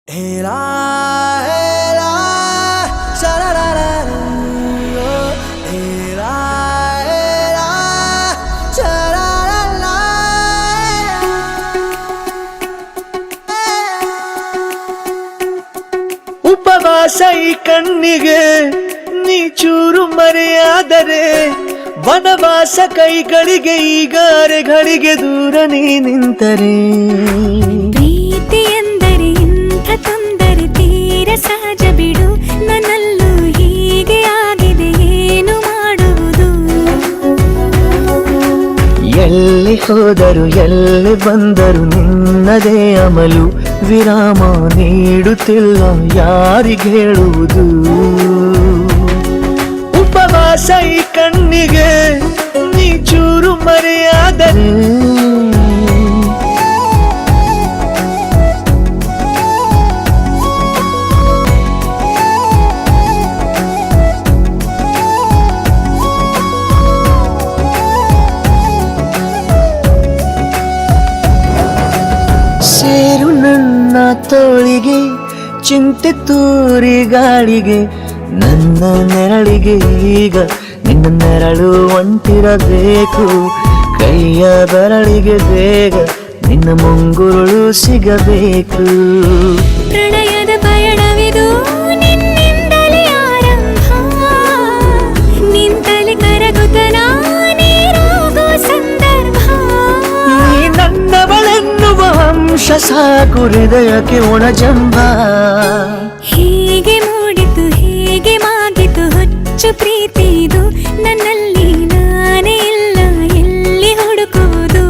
Era, era, sha-la-la-la-la. Era, era, sha-la-la-la. ಉಪವಾಸ ಈ ಕಣ್ಣಿಗೆ ನೀ ಚೂರು ಮರೆಯಾದರೆ ವನವಾಸ ಕೈಗಳಿಗೆ ಈಗ ಅರೆಗಳಿಗೆ ದೂರ ನೀ ನಿಂತರೆ ಪ್ರೀತಿ ಎಂದರೆ ಇಂಥ ತೊಂದರೆ ತೀರ ಸಹಜ ಬಿಡು ನನ್ನಲ್ಲೂ ಹೀಗೆ ಆಗಿದೆ ಏನು ಮಾಡುವುದು ಎಲ್ಲಿ ಹೋದರು ಎಲ್ಲಿ ಬಂದರು ನಿನ್ನದೇ ಅಮಲು ವಿರಾಮ ನೀಡುತ್ತಿಲ್ಲ ಯಾರಿಗೆ ಹೇಳುವುದು ಉಪವಾಸ ಈ ಕಣ್ಣಿಗೆ ನೀ ಚೂರು ಮರೆಯಾದರೆ ಸೇರು ನನ್ನ ತೋಳಿಗೆ ಚಿಂತೆ ತೂರಿ ಗಾಳಿಗೆ ನನ್ನ ನೆರಳಿಗೆ ಈಗ ನಿನ್ನ ನೆರಳು ಒಂಟಿರಬೇಕು ಕೈಯ ಬೆರಳಿಗೆ ಬೇಗ ನಿನ್ನ ಮುಂಗುರುಳು ಸಿಗಬೇಕು ಪ್ರಣಯದ ಪಯಣವಿದು ನಿನ್ನಿಂದಲೇ ಆರಂಭ ನಿಂತಲೇ ಕರಗುತ್ತ ನಾನೇರಾಗೋ ಸಂದರ್ಭ ನೀ ನನ್ನವಳೆನ್ನುವ ಅಂಶ ಸಾಕು ಹೃದಯಕ್ಕೆ ಒಣಜಂಬ ಹೀಗೆ ಮೂಡಿತು ಹೀಗೆ ಮಾಗಿತು ಹುಚ್ಚು ಪ್ರೀತಿದು ನನ್ನಲ್ಲಿ ನಾನೇ ಇಲ್ಲ ಎಲ್ಲಿ ಹುಡುಕುವುದು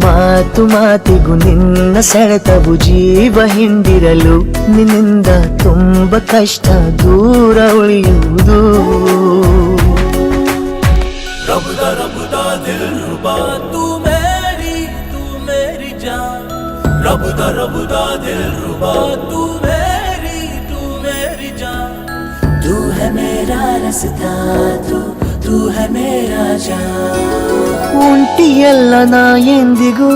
ಮಾತು ಮಾತಿಗೂ ನಿನ್ನ ಸೆಳೆತವು ಜೀವ ಹಿಂದಿರಲು ನಿನ್ನಿಂದ ತುಂಬ ಕಷ್ಟ ದೂರ ಉಳಿಯುವುದು रबदा दिल रुबा तू मेरी जान रबदा दिल रुबा तू मेरी जान तू है मेरा रास्ता तू है मेरा जान ಒಂಟಿಯಲ್ಲ ನಾ ಎಂದಿಗೂ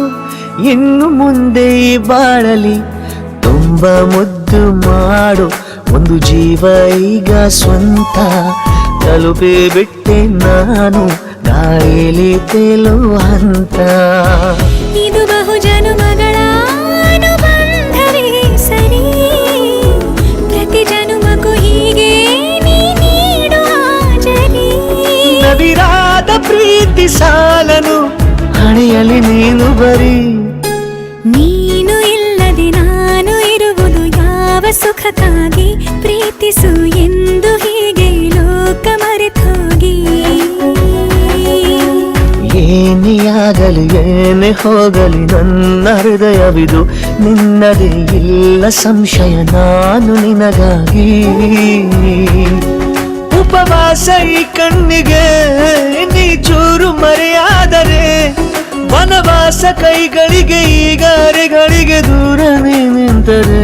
ಇನ್ನು ಮುಂದೆ ಈ ಬಾಳಲಿ ತುಂಬ ಮುದ್ದು ಮಾಡು ಒಂದು ಜೀವ ಈಗ ಸ್ವಂತ ತಲುಪಿ ಬಿಟ್ಟೆ ನಾನು ಗಾಳಿಲಿ ತೇಲೋ ಹಂತ ಇದು ಬಹು ಜನುಮಗಳ ಅನುಬಂಧವೇ ಸರಿ ಪ್ರತಿ ಜನುಮಕ್ಕೂ ಹೀಗೆ ನೀ ನೀಡುವ ಜರಿ ನವಿರಾದ ಪ್ರೀತಿ ಸಾಲನು ಹಣೆಯಲ್ಲಿ ನೀನು ಬರೀ ನೀನು ಇಲ್ಲದೆ ನಾನು ಇರುವುದು ಯಾವ ಸುಖಕ್ಕಾಗಿ ಪ್ರೀತಿಸು ಎಂದು ಹೀಗೆ ಲೋಕ ಮರೆತೋಗಿ ಏನೇ ಆಗಲಿ ಏನೇ ಹೋಗಲಿ ನನ್ನ ಹೃದಯವಿದು ನಿನ್ನದೇ ಇಲ್ಲ ಸಂಶಯ ನಾನು ನಿನಗಾಗಿ ಉಪವಾಸ ಈ ಕಣ್ಣಿಗೆ ನೀ ಚೂರು ಮರೆಯಾದರೆ ವನವಾಸ ಕೈಗಳಿಗೆ ಈಗ ಅರೆಗಳಿಗೆ ದೂರ ನೀ ನಿಂತರೆ